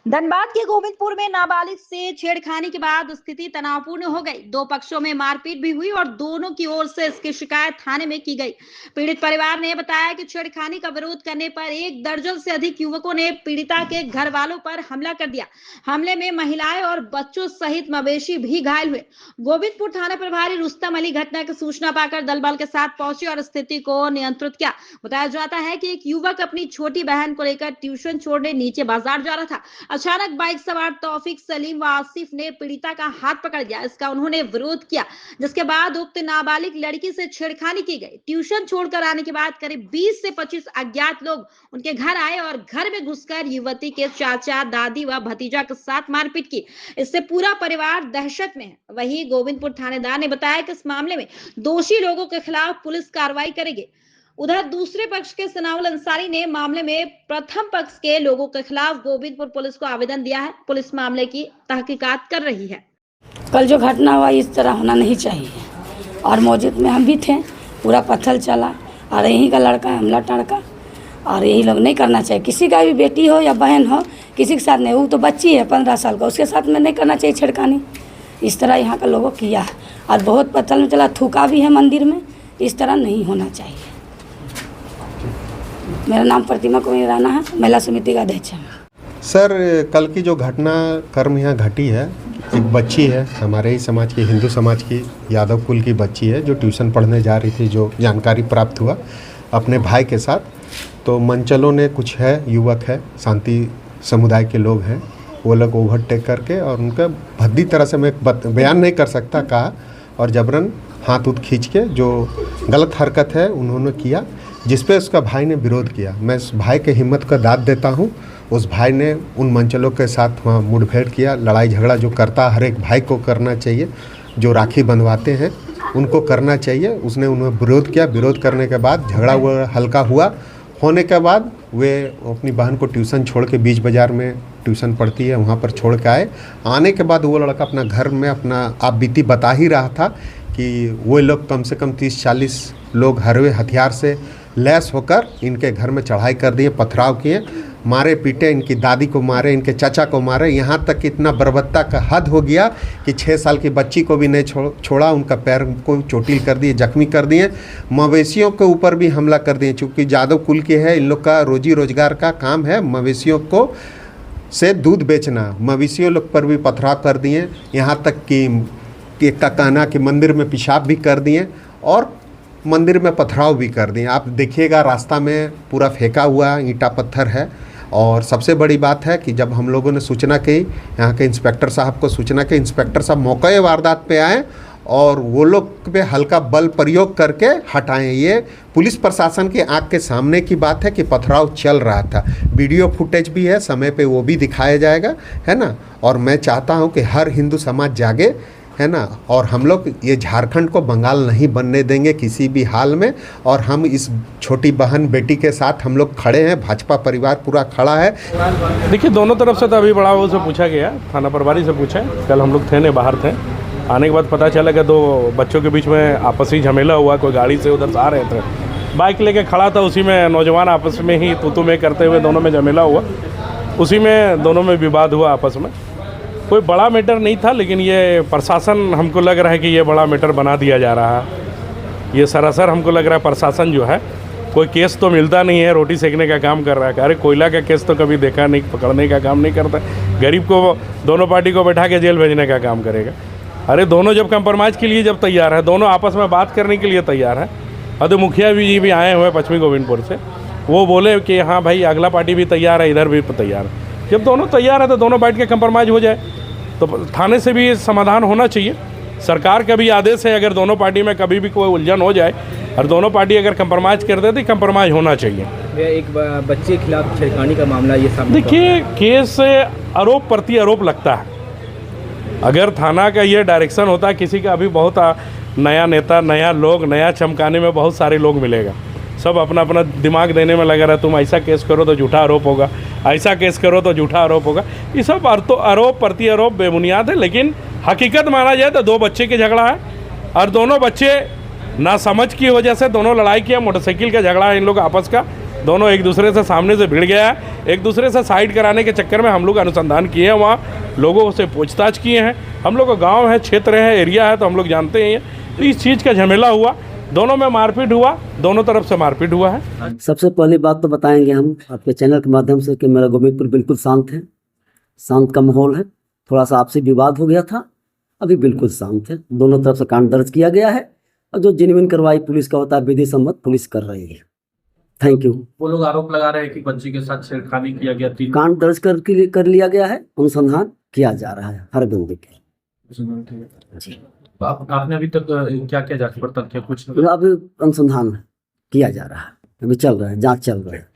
धनबाद के गोविंदपुर में नाबालिग से छेड़खानी के बाद स्थिति तनावपूर्ण हो गई। दो पक्षों में मारपीट भी हुई और दोनों की ओर से इसकी शिकायत थाने में की गई। पीड़ित परिवार ने बताया कि छेड़खानी का विरोध करने पर 1 दर्जन से अधिक युवकों ने पीड़िता के घर वालों पर हमला कर दिया। हमले में महिलाएं और बच्चों सहित मवेशी भी घायल हुए। गोविंदपुर थाना प्रभारी रुस्तम अली घटना की सूचना पाकर दल बल के साथ पहुंचे और स्थिति को नियंत्रित किया। बताया जाता है कि एक युवक अपनी छोटी बहन को लेकर ट्यूशन छोड़ने नीचे बाजार जा रहा था। अचानक बाइक सवार तौफीक, सलीम व आसिफ ने पीड़िता का हाथ पकड़ लिया। इसका उन्होंने विरोध किया, जिसके बाद उक्त नाबालिग लड़की से छेड़खानी की गई। ट्यूशन छोड़कर आने के बाद करीब 20 से 25 अज्ञात लोग उनके घर आए और घर में घुसकर युवती के चाचा, दादी व भतीजा के साथ मारपीट की। इससे पूरा परिवार दहशत में है। वहीं गोविंदपुर थानेदार ने बताया कि इस मामले में दोषी लोगों के खिलाफ पुलिस कार्रवाई करेगी। उधर दूसरे पक्ष के सनाउल अंसारी ने मामले में प्रथम पक्ष के लोगों के खिलाफ गोविंदपुर पुलिस को आवेदन दिया है। पुलिस मामले की तहकीकात कर रही है। कल जो घटना हुआ इस तरह होना नहीं चाहिए और मौजूद में हम भी थे। पूरा पत्थर चला और यहीं का लड़का हमला टड़का और यही लोग नहीं करना चाहिए। किसी का भी बेटी हो या बहन हो, किसी के साथ नहीं। वो तो बच्ची है 15 साल का, उसके साथ में नहीं करना चाहिए छेड़खानी। इस तरह यहाँ का लोगों किया है और बहुत पत्थर में चला, थूका भी है मंदिर में। इस तरह नहीं होना चाहिए। मेरा नाम प्रतिमा कुमारी राणा है, महिला समिति का अध्यक्ष है। सर, कल की जो घटना कर्म यहाँ घटी है, एक बच्ची है हमारे ही समाज की, हिंदू समाज की, यादव कुल की बच्ची है जो ट्यूशन पढ़ने जा रही थी। जो जानकारी प्राप्त हुआ अपने भाई के साथ, तो मंचलों ने कुछ है, युवक है, शांति समुदाय के लोग हैं, वो लोग ओवरटेक करके और उनका भद्दी तरह से मैं बयान नहीं कर सकता कहा और जबरन हाथ उठ खींच के जो गलत हरकत है उन्होंने किया, जिस पे उसका भाई ने विरोध किया। मैं उस भाई के हिम्मत का दाद देता हूँ। उस भाई ने उन मंचलों के साथ वहाँ मुठभेड़ किया। लड़ाई झगड़ा जो करता हर एक भाई को करना चाहिए, जो राखी बंधवाते हैं उनको करना चाहिए। उसने उन्हें विरोध किया। विरोध करने के बाद झगड़ा हुआ, हल्का हुआ। होने के बाद वे अपनी बहन को ट्यूशन छोड़ के बीच बाज़ार में ट्यूशन पढ़ती है, वहाँ पर छोड़ के आए। आने के बाद वो लड़का अपना घर में अपना आप बीती बता ही रहा था कि वो लोग कम से कम 30-40 लोग हरवे हथियार से लैस होकर इनके घर में चढ़ाई कर दिए, पथराव किए, मारे पीटे, इनकी दादी को मारे, इनके चाचा को मारे। यहाँ तक इतना बर्बरता का हद हो गया कि 6 साल की बच्ची को भी नहीं छोड़ा, उनका पैर को चोटिल कर दिए, जख्मी कर दिए। मवेशियों के ऊपर भी हमला कर दिए। चूँकि यादव कुल के है, इन लोग का रोजी रोजगार का काम है मवेशियों को से दूध बेचना। मवेशियों लोग पर भी पथराव कर दिए। यहाँ तक कि का कहना कि मंदिर में पेशाब भी कर दिए और मंदिर में पथराव भी कर दिए। आप देखिएगा रास्ता में पूरा फेंका हुआ ईंटा पत्थर है। और सबसे बड़ी बात है कि जब हम लोगों ने सूचना की, यहाँ के इंस्पेक्टर साहब को सूचना की, इंस्पेक्टर साहब मौके वारदात पे आए और वो लोग पे हल्का बल प्रयोग करके हटाएं। ये पुलिस प्रशासन की आंख के सामने की बात है कि पथराव चल रहा था। वीडियो फुटेज भी है, समय पे वो भी दिखाया जाएगा, है ना। और मैं चाहता हूँ कि हर हिंदू समाज जागे, है ना। और हम लोग ये झारखंड को बंगाल नहीं बनने देंगे किसी भी हाल में। और हम इस छोटी बहन बेटी के साथ हम लोग खड़े हैं, भाजपा परिवार पूरा खड़ा है। देखिए, दोनों तरफ से तो अभी बड़ा वो से पूछा गया, थाना प्रभारी से पूछा। कल हम लोग थे नहीं, बाहर थे। आने के बाद पता चला कि 2 बच्चों के बीच में आपसी झमेला हुआ। कोई गाड़ी से उधर से आ रहे थे, बाइक लेके खड़ा था, उसी में नौजवान आपस में ही तू में करते हुए दोनों में झमेला हुआ। उसी में दोनों में विवाद हुआ आपस में। कोई बड़ा मैटर नहीं था, लेकिन ये प्रशासन, हमको लग रहा है कि ये बड़ा मैटर बना दिया जा रहा है। ये सरासर हमको लग रहा है प्रशासन जो है, कोई केस तो मिलता नहीं है, रोटी सेकने का काम कर रहा है। अरे कोयला का केस तो कभी देखा नहीं, पकड़ने का काम नहीं करता। गरीब को, दोनों पार्टी को बैठा के जेल भेजने का काम करेगा। अरे दोनों जब कंप्रोमाइज़ के लिए जब तैयार है, दोनों आपस में बात करने के लिए तैयार है। अब तो मुखिया जी भी आए हुए पश्चिमी गोविंदपुर से, वो बोले कि हाँ भाई अगला पार्टी भी तैयार है, इधर भी तैयार है। जब दोनों तैयार है तो दोनों बैठ के कंप्रोमाइज़ हो जाए। तो थाने से भी समाधान होना चाहिए। सरकार का भी आदेश है, अगर दोनों पार्टी में कभी भी कोई उलझन हो जाए और दोनों पार्टी अगर कंप्रोमाइज़ कर दे तो कंप्रोमाइज़ होना चाहिए। एक बच्चे के खिलाफ छेड़खानी का मामला ये सामने, देखिए केस से आरोप प्रति आरोप लगता है। अगर थाना का ये डायरेक्शन होता है, किसी का अभी बहुत नया नेता, नया लोग, नया चमकाने में बहुत सारे लोग मिलेगा, सब अपना अपना दिमाग देने में लगा रहा, तुम ऐसा केस करो तो झूठा आरोप होगा, ऐसा केस करो तो झूठा आरोप होगा। ये सब आरोप प्रति आरोप बेबुनियाद है। लेकिन हकीकत माना जाए तो 2 बच्चे की झगड़ा है और दोनों बच्चे नासमझ की वजह से दोनों लड़ाई किया। मोटरसाइकिल का झगड़ा है इन लोग आपस का, दोनों एक दूसरे से सामने से भिड़ गया है। एक दूसरे से साइड कराने के चक्कर में हम लोग अनुसंधान किए हैं, वहाँ लोगों से पूछताछ किए हैं। हम लोग का गाँव है, क्षेत्र है, एरिया है, तो हम लोग जानते हैं। तो इस चीज़ का झमेला हुआ, दोनों में मारपीट हुआ, दोनों तरफ से मारपीट हुआ है। सबसे पहली बात तो बताएंगे हम आपके चैनल के माध्यम से कि मेरा गोविंदपुर बिल्कुल शांत है, शांत का माहौल है। थोड़ा सा आपसी विवाद हो गया था, अभी बिल्कुल शांत है। दोनों तरफ से कांड दर्ज किया गया है और जो जेन्युइन कार्रवाई पुलिस का होता है विधि सम्मत पुलिस कर रही है। Thank you. वो लोग आरोप लगा रहे हैं कि बच्ची के साथ छेड़खानी किया गया। कांड दर्ज कर लिया गया है, अनुसंधान किया जा रहा है हर बंदे के। तो आपने अभी तक क्या क्या जांच पड़ताल किया? कुछ अब अनुसंधान किया जा रहा है, अभी चल रहा है, जांच चल रहा है।